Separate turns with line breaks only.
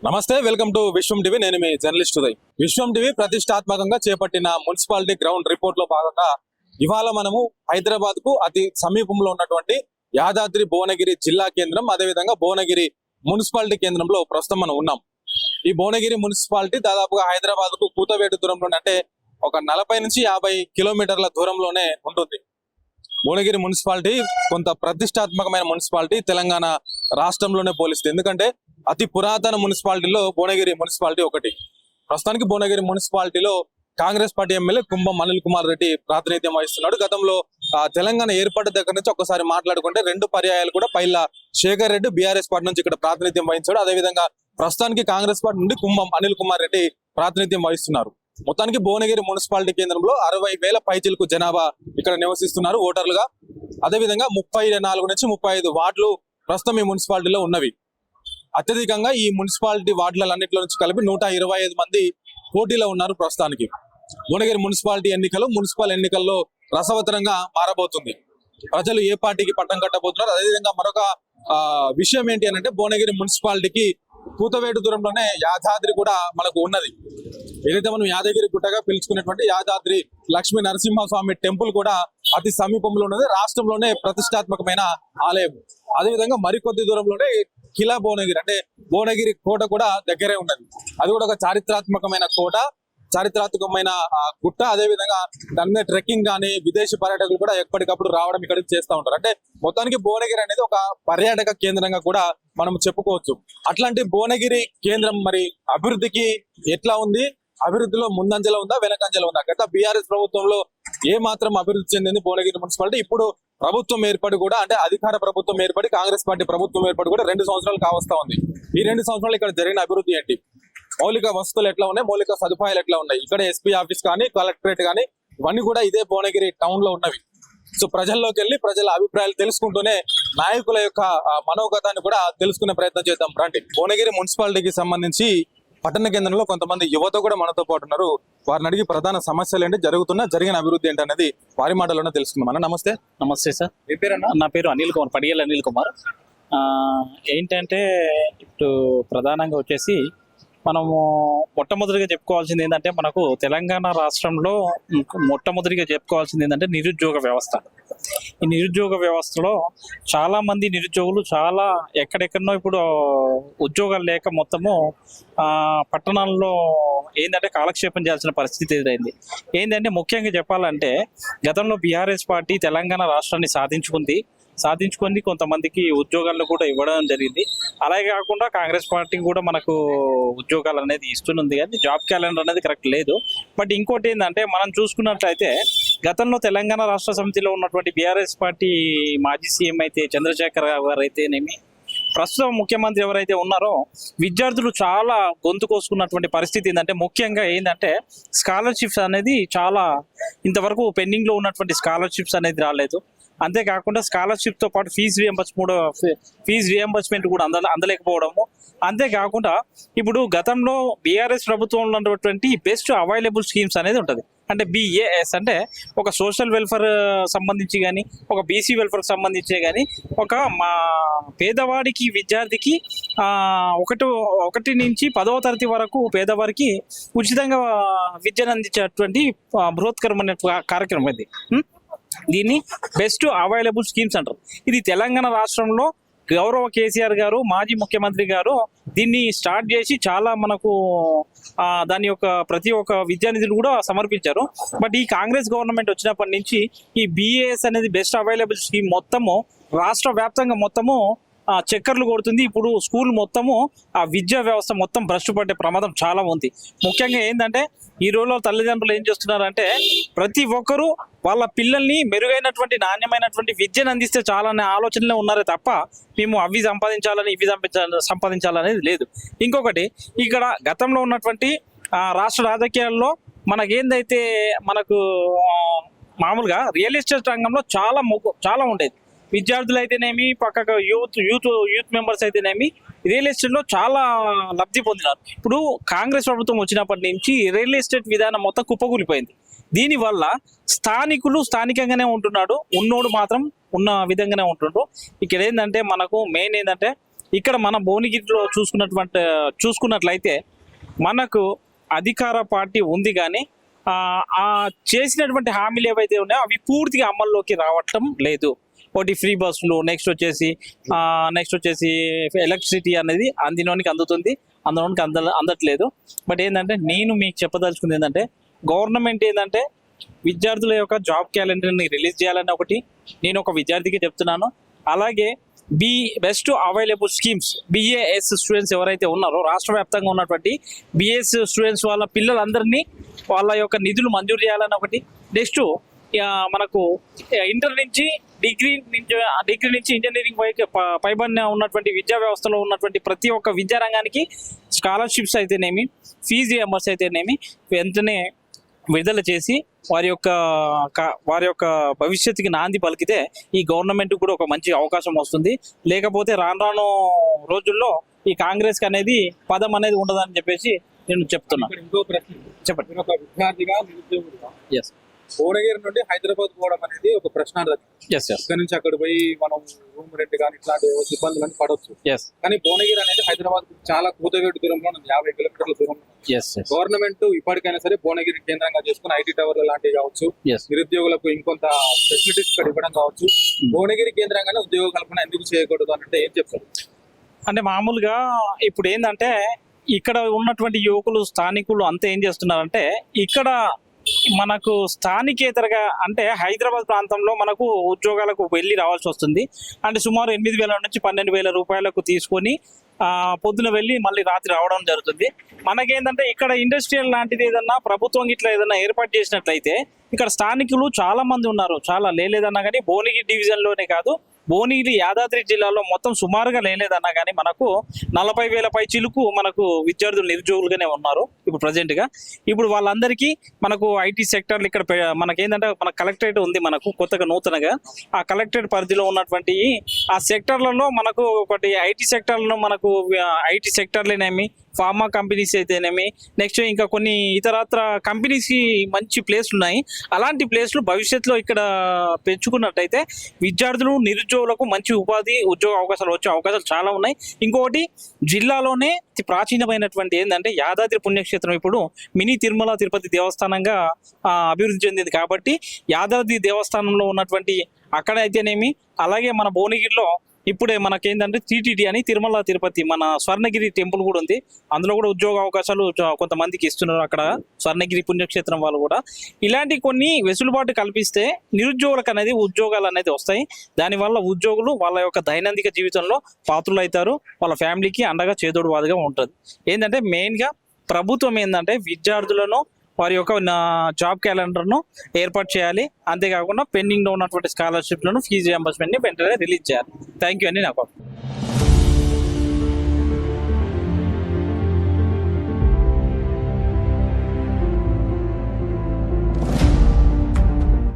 నమస్తే, welcome to Vishwam TV. నేను మీ journalist Uday. విశ్వం TV ప్రతిష్టాత్మకంగా చేపట్టిన మున్సిపాలిటీ గ్రౌండ్ రిపోర్ట్ లో భాగంగా ఇవాళ మనము హైదరాబాద్ కు అతి సమీపంలో ఉన్నటువంటి యాదాద్రి భువనగిరి జిల్లా కేంద్రం, అదేవిధంగా భువనగిరి మున్సిపాలిటీ కేంద్రంలో ప్రస్తుతం మనం ఉన్నాం. ఈ భువనగిరి మున్సిపాలిటీ దాదాపుగా హైదరాబాద్ కు కూతవేటు దూరంలోనే, అంటే ఒక 40 నుంచి 50 కిలోమీటర్ల దూరంలోనే ఉంటుంది. భువనగిరి మున్సిపాలిటీ కొంత ప్రతిష్టాత్మకమైన మున్సిపాలిటీ తెలంగాణ రాష్ట్రంలోనే పోలిస్తుంది. ఎందుకంటే అతి పురాతన మున్సిపాలిటీలో భువనగిరి మున్సిపాలిటీ ఒకటి. ప్రస్తుతానికి భువనగిరి మున్సిపాలిటీలో కాంగ్రెస్ పార్టీ ఎమ్మెల్యే కుంభం అనిల్ కుమార్ రెడ్డి ప్రాతినిధ్యం వహిస్తున్నాడు. గతంలో తెలంగాణ ఏర్పాటు దగ్గర నుంచి ఒక్కసారి మాట్లాడుకుంటే 2 పర్యాయాలు కూడా పైల శేఖర్ రెడ్డి బీఆర్ఎస్ పార్టీ నుంచి ఇక్కడ ప్రాతినిధ్యం వహించాడు. అదేవిధంగా ప్రస్తుతానికి కాంగ్రెస్ పార్టీ నుండి కుంభం అనిల్ కుమార్ రెడ్డి ప్రాతినిధ్యం వహిస్తున్నారు. మొత్తానికి భువనగిరి మున్సిపాలిటీ కేంద్రంలో 60,000 పైచిలకు జనాభా ఇక్కడ నివసిస్తున్నారు ఓటర్లుగా. అదేవిధంగా 34 నుంచి 35 వార్డులు ప్రస్తుతం ఈ మున్సిపాలిటీలో ఉన్నవి. అత్యధికంగా ఈ మున్సిపాలిటీ వార్డులన్నింటిలో నుంచి కలిపి 125 మంది పోటీలో ఉన్నారు. ప్రస్తుతానికి భువనగిరి మున్సిపాలిటీ మున్సిపల్ ఎన్నికల్లో రసవత్తరంగా మారబోతుంది. ప్రజలు ఏ పార్టీకి పట్టం కట్టబోతున్నారు. అదేవిధంగా మరొక విషయం ఏంటి అని అంటే, భువనగిరి మున్సిపాలిటీకి కూతవేటు దూరంలోనే యాదాద్రి కూడా మనకు ఉన్నది. ఏదైతే మనం యాదగిరి గుట్టగా పిలుచుకునేటువంటి యాదాద్రి లక్ష్మీ నరసింహస్వామి టెంపుల్ కూడా అతి సమీపంలో ఉన్నది. రాష్ట్రంలోనే ప్రతిష్టాత్మకమైన ఆలయం. అదేవిధంగా మరికొద్ది దూరంలోనే కిలా భువనగిరి, అంటే భువనగిరి కోట కూడా దగ్గరే ఉన్నది. అది కూడా ఒక చారిత్రాత్మకమైన కోట, చారిత్రాత్మకమైన గుట్ట. అదేవిధంగా దాని మీద ట్రెక్కింగ్ కానీ విదేశీ పర్యాటకులు కూడా ఎప్పటికప్పుడు రావడం ఇక్కడికి చేస్తూ ఉంటారు. అంటే మొత్తానికి భువనగిరి అనేది ఒక పర్యాటక కేంద్రంగా కూడా మనం చెప్పుకోవచ్చు. అట్లాంటి భువనగిరి కేంద్రం మరి అభివృద్ధికి ఎట్లా ఉంది? అభివృద్ధిలో ముందంజలో ఉందా, వెనకంజలో ఉందా? గత బీఆర్ఎస్ ప్రభుత్వంలో ఏ మాత్రం అభివృద్ధి చెందింది భువనగిరి మున్సిపాలిటీ? ఇప్పుడు ప్రభుత్వం ఏర్పడి కూడా, అంటే అధికార ప్రభుత్వం ఏర్పడి, కాంగ్రెస్ పార్టీ ప్రభుత్వం ఏర్పడి కూడా 2 సంవత్సరాలు కావస్తా ఉంది. ఈ 2 సంవత్సరాలు ఇక్కడ జరిగిన అభివృద్ధి ఏంటి? మౌలిక వసతులు ఎట్లా ఉన్నాయి? మౌలిక సదుపాయాలు ఎట్లా ఉన్నాయి? ఇక్కడ ఎస్పీ ఆఫీస్ కానీ, కలెక్టరేట్ కానీ ఇవన్నీ కూడా ఇదే భువనగిరి టౌన్ లో ఉన్నవి. సో ప్రజల్లోకి వెళ్ళి ప్రజల అభిప్రాయాలు తెలుసుకుంటూనే నాయకుల యొక్క మనోగతాన్ని కూడా తెలుసుకునే ప్రయత్నం చేద్దాం రండి. భువనగిరి మున్సిపాలిటీకి సంబంధించి పట్టణ కేంద్రంలో కొంతమంది యువత కూడా మనతో పాటు ఉన్నారు. వారిని అడిగి ప్రధాన సమస్యలు ఏంటి, జరిగిన అభివృద్ధి ఏంటి అనేది వారి మాటల్లోనే తెలుసుకుందాం. అన్న నమస్తే.
నమస్తే సార్.
మీ పేరన్నా?
నా పేరు అనిల్ కుమార్, పడిగల అనిల్ కుమార్. ఏంటంటే ఇప్పుడు ప్రధానంగా వచ్చేసి మనము మొట్టమొదటిగా చెప్పుకోవాల్సింది ఏంటంటే, మనకు తెలంగాణ రాష్ట్రంలో మొట్టమొదటిగా చెప్పుకోవాల్సింది ఏంటంటే నిరుద్యోగ వ్యవస్థ. ఈ నిరుద్యోగ వ్యవస్థలో చాలా మంది నిరుద్యోగులు చాలా ఎక్కడెక్కడనో ఇప్పుడు ఉద్యోగాలు లేక మొత్తము పట్టణాల్లో ఏంటంటే కాలక్షేపం చేయాల్సిన పరిస్థితి ఎదురైంది. ఏంటంటే ముఖ్యంగా చెప్పాలంటే, గతంలో బీఆర్ఎస్ పార్టీ తెలంగాణ రాష్ట్రాన్ని సాధించుకొని కొంతమందికి ఉద్యోగాలను కూడా ఇవ్వడం జరిగింది. అలాగే కాకుండా కాంగ్రెస్ పార్టీ కూడా మనకు ఉద్యోగాలు అనేది ఇస్తున్నది, కానీ జాబ్ క్యాలెండర్ అనేది కరెక్ట్ లేదు. బట్ ఇంకోటి ఏంటంటే, మనం చూసుకున్నట్లయితే గతంలో తెలంగాణ రాష్ట్ర సమితిలో ఉన్నటువంటి బీఆర్ఎస్ పార్టీ మాజీ సీఎం అయితే చంద్రశేఖర్ గారు అయితేనేమి, ప్రస్తుతం ముఖ్యమంత్రి ఎవరైతే ఉన్నారో, విద్యార్థులు చాలా గొంతు కోసుకున్నటువంటి పరిస్థితి ఏంటంటే, ముఖ్యంగా ఏంటంటే స్కాలర్షిప్స్ అనేది చాలా ఇంతవరకు పెండింగ్లో ఉన్నటువంటి స్కాలర్షిప్స్ అనేది రాలేదు. అంతేకాకుండా స్కాలర్షిప్తో పాటు ఫీజు రియంబర్స్మెంట్ కూడా అందలేకపోవడము. అంతేకాకుండా ఇప్పుడు గతంలో బీఆర్ఎస్ ప్రభుత్వంలో ఉన్నటువంటి బెస్ట్ అవైలబుల్ స్కీమ్స్ అనేది ఉంటుంది. అంటే BAS అంటే ఒక సోషల్ వెల్ఫేర్ సంబంధించి కానీ, ఒక బీసీ వెల్ఫేర్కి సంబంధించే కానీ, ఒక మా పేదవాడికి విద్యార్థికి 1 నుంచి 10వ తరగతి వరకు పేదవారికి ఉచితంగా విద్యను అందించేటువంటి బృహత్కరమైన కార్యక్రమం ఇది. దీన్ని బెస్ట్ అవైలబుల్ స్కీమ్స్ అంటారు. ఇది తెలంగాణ రాష్ట్రంలో గౌరవ కేసీఆర్ గారు, మాజీ ముఖ్యమంత్రి గారు దీన్ని స్టార్ట్ చేసి చాలా మనకు దాని యొక్క ప్రతి ఒక్క విద్యానిధులు కూడా సమర్పించారు. బట్ ఈ కాంగ్రెస్ గవర్నమెంట్ వచ్చినప్పటి నుంచి ఈ BAS అనేది బెస్ట్ అవైలబుల్ స్కీమ్ మొత్తము రాష్ట్ర వ్యాప్తంగా మొత్తము చక్కర్లు కొడుతుంది. ఇప్పుడు స్కూల్ మొత్తము ఆ విద్యా వ్యవస్థ మొత్తం భ్రష్టు పడే ప్రమాదం చాలా ఉంది. ముఖ్యంగా ఏంటంటే, ఈ రోజుల్లో తల్లిదండ్రులు ఏం చేస్తున్నారంటే, ప్రతి ఒక్కరూ వాళ్ళ పిల్లల్ని మెరుగైనటువంటి నాణ్యమైనటువంటి విద్యను అందిస్తే చాలనే ఆలోచనలే ఉన్నారే తప్ప, మేము అవి సంపాదించాలని ఇవి సంపాదించాలనేది లేదు. ఇంకొకటి, ఇక్కడ గతంలో ఉన్నటువంటి రాష్ట్ర రాజకీయాల్లో మనకు మామూలుగా రియల్ ఎస్టేట్ రంగంలో చాలా ఉండేది. విద్యార్థులు అయితేనేమి, పక్కకు యూత్ మెంబర్స్ అయితేనేమి రియల్ ఎస్టేట్లో చాలా లబ్ధి పొందినారు. ఇప్పుడు కాంగ్రెస్ ప్రభుత్వం వచ్చినప్పటి నుంచి రియల్ ఎస్టేట్ విధానం మొత్తం కుప్పకూలిపోయింది. దీనివల్ల స్థానికులు స్థానికంగానే ఉంటున్నాడు, ఉన్నోడు మాత్రం ఉన్న విధంగానే ఉంటుండ్రు. ఇక్కడ ఏంటంటే మనకు మెయిన్ ఏంటంటే ఇక్కడ మన భువనగిరిలో చూసుకున్నట్లయితే మనకు అధికార పార్టీ ఉంది కానీ ఆ చేసినటువంటి హామీలు ఏవైతే ఉన్నాయో అవి పూర్తిగా అమల్లోకి రావటం లేదు. ఒకటి ఫ్రీ బస్సులు, నెక్స్ట్ వచ్చేసి ఎలక్ట్రిసిటీ అనేది అందుతుంది, అందట్లేదు. బట్ ఏంటంటే నేను మీకు చెప్పదలుచుకుంది ఏంటంటే గవర్నమెంట్ ఏంటంటే విద్యార్థుల యొక్క జాబ్ క్యాలెండర్ని రిలీజ్ చేయాలని ఒకటి నేను ఒక విద్యార్థికి చెప్తున్నాను. అలాగే best available schemes BAS students ఎవరైతే ఉన్నారో రాష్ట్ర వ్యాప్తంగా ఉన్నటువంటి బిఎస్ స్టూడెంట్స్ వాళ్ళ పిల్లలందరినీ వాళ్ళ యొక్క నిధులు మంజూరు చేయాలని ఒకటి. నెక్స్ట్ మనకు ఇంటర్ నుంచి డిగ్రీ నుంచి ఇంజనీరింగ్ పైబడిన ఉన్నటువంటి విద్యా వ్యవస్థలో ఉన్నటువంటి ప్రతి ఒక్క విద్యారంగానికి స్కాలర్షిప్స్ అయితేనేమి, ఫీజు రియంబర్స్ అయితేనేమి వెంటనే విడుదల చేసి వారి యొక్క భవిష్యత్తుకి నాంది పలికితే ఈ గవర్నమెంట్ కూడా ఒక మంచి అవకాశం వస్తుంది. లేకపోతే రాను రోజుల్లో ఈ కాంగ్రెస్ కి అనేది పదం అనేది ఉండదని చెప్పేసి నేను చెప్తున్నా.
ఇంకో ప్రశ్న
చెప్పండి.
నేను ఒక విద్యార్థిగా, నిరుద్యోగుడిగా
ఎస్
భువనగిరి నుండి హైదరాబాద్ పోవడం అనేది ఒక ప్రశ్నార్థకం.
ఎస్ ఎస్
ఇక్కడ నుంచి అక్కడ పోయి మనం రూమ్ రెంట్ కానీ ఇట్లాంటి ఇబ్బందులన్నీ పడవచ్చు.
ఎస్
కానీ భువనగిరి అనేది హైదరాబాద్ చాలా కూతవేటు దూరంలో ఉంది, 50 కిలోమీటర్ల దూరంలో.
ఎస్ ఎస్
గవర్నమెంట్ ఇప్పటికైనా సరే భువనగిరి కేంద్రంగా చేసుకుని ఐటీ టవర్లు లాంటివి కావచ్చు,
ఎస్
నిరుద్యోగులకు ఇంకొంత ఫెసిలిటీస్ ఇక్కడ ఇవ్వడం కావచ్చు. భువనగిరి కేంద్రంగానే ఉద్యోగ కల్పన ఎందుకు చేయకూడదు అని అంటే ఏం చెప్తారు?
అంటే మామూలుగా ఇప్పుడు ఏంటంటే ఇక్కడ ఉన్నటువంటి యువకులు, స్థానికులు అంతా ఏం చేస్తున్నారంటే ఇక్కడ మనకు స్థానికేతరగా అంటే హైదరాబాద్ ప్రాంతంలో మనకు ఉద్యోగాలకు వెళ్ళి రావాల్సి వస్తుంది. అంటే సుమారు 8,000 నుంచి 12,000 రూపాయలకు తీసుకొని పొద్దున వెళ్ళి మళ్ళీ రాత్రి రావడం జరుగుతుంది. మనకేంటంటే ఇక్కడ ఇండస్ట్రియల్ లాంటిది ఏదన్నా ప్రభుత్వం ఇట్లా ఏదన్నా ఏర్పాటు చేసినట్లయితే ఇక్కడ స్థానికులు చాలా మంది ఉన్నారు. చాలా లేదన్నా కానీ భువనగిరి డివిజన్లోనే కాదు, భువనగిరి యాదాద్రి జిల్లాలో మొత్తం సుమారుగా లేదన్నా కానీ మనకు 40,000 పై చిలుకు మనకు విద్యార్థులు నిరుద్యోగులుగానే ఉన్నారు ఇప్పుడు ప్రజెంట్ గా. ఇప్పుడు వాళ్ళందరికీ మనకు ఐటీ సెక్టర్లు ఇక్కడ మనకేంటంటే మన కలెక్టరేట్ ఉంది మనకు కొత్తగా నూతనగా. ఆ కలెక్టరేట్ పరిధిలో ఉన్నటువంటి ఆ సెక్టర్లలో మనకు ఒకటి ఐటీ సెక్టర్లను మనకు ఐటీ సెక్టర్లేనేమి, ఫార్మా కంపెనీస్ అయితేనేమి, నెక్స్ట్ ఇంకా కొన్ని ఇతరత్ర కంపెనీస్ మంచి ప్లేస్లు ఉన్నాయి. అలాంటి ప్లేస్లు భవిష్యత్తులో ఇక్కడ పెంచుకున్నట్టయితే విద్యార్థులు, నిరుద్యోగులకు మంచి ఉద్యోగ అవకాశాలు వచ్చే అవకాశాలు చాలా ఉన్నాయి. ఇంకొకటి జిల్లాలోనే ప్రాచీనమైనటువంటి ఏంటంటే యాదాద్రి పుణ్యక్షేత్రం ఇప్పుడు మినీ తిరుమల తిరుపతి దేవస్థానంగా అభివృద్ధి చెందింది. కాబట్టి యాదాద్రి దేవస్థానంలో ఉన్నటువంటి అక్కడ అయితేనేమి, అలాగే మన భువనగిరిలో ఇప్పుడే మనకేంటంటే టీటీడీ అని తిరుమల తిరుపతి మన స్వర్ణగిరి టెంపుల్ కూడా ఉంది. అందులో కూడా ఉద్యోగ అవకాశాలు కొంతమందికి ఇస్తున్నారు అక్కడ స్వర్ణగిరి పుణ్యక్షేత్రం వాళ్ళు కూడా. ఇలాంటి కొన్ని వెసులుబాటు కల్పిస్తే నిరుద్యోగులకు అనేది ఉద్యోగాలు అనేది వస్తాయి. దానివల్ల ఉద్యోగులు వాళ్ళ యొక్క దైనందిక జీవితంలో పాత్రలు అవుతారు, వాళ్ళ ఫ్యామిలీకి అండగా చేదోడు వాదుగా ఉంటుంది. ఏంటంటే మెయిన్గా ప్రభుత్వం ఏంటంటే విద్యార్థులను వారి యొక్క జాబ్ క్యాలెండర్ను ఏర్పాటు చేయాలి. అంతేకాకుండా పెండింగ్లో ఉన్నటువంటి స్కాలర్షిప్లను, ఫీజు రియంబర్స్మెంట్ని వెంటనే రిలీజ్ చేయాలి. థ్యాంక్ యూ అండి. నాకు